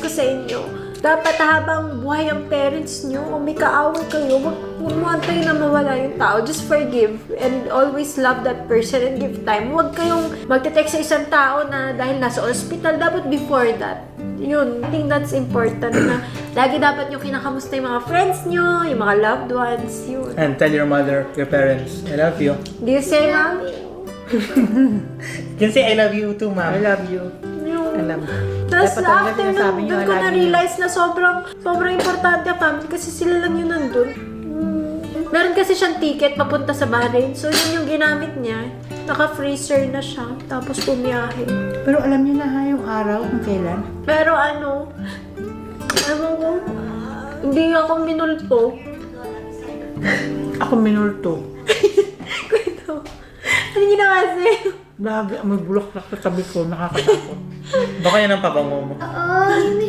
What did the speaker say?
ko sa inyo, dapat habang buhay ang parents nyo, o may kaaway kayo, huwag mo antayin na mawala yung tao. Just forgive and always love that person and give time. Huwag kayong magte-text sa isang tao na dahil nasa ospital. Dapat before that. Yun, I think that's important na lagi dapat nyo kinakamusta yung mga friends nyo, yung mga loved ones, yun. And tell your mother, your parents, I love you. Do you say, Mom? You can say I love you too, ma'am. I love you. Yun. Alam mo. Tapos Dapat ang after sinasabi nun, niyo, doon ko I love you. na-realize na sobrang importante ang family kasi sila lang yun nandun. Meron kasi siyang ticket papunta sa Bahrain. So, yun yung ginamit niya. Naka-freezer na siya. Tapos pumiyahe. Pero alam niyo na ha, yung araw kung kailan? Pero ano, ewan ko, hindi ako minulto. Ako minulto. Kwento. Ano ginawa sa'yo? Lagi, may bulaklak sa tabi ko, nakakatakot. Baka yan ang pabango mo. Oo,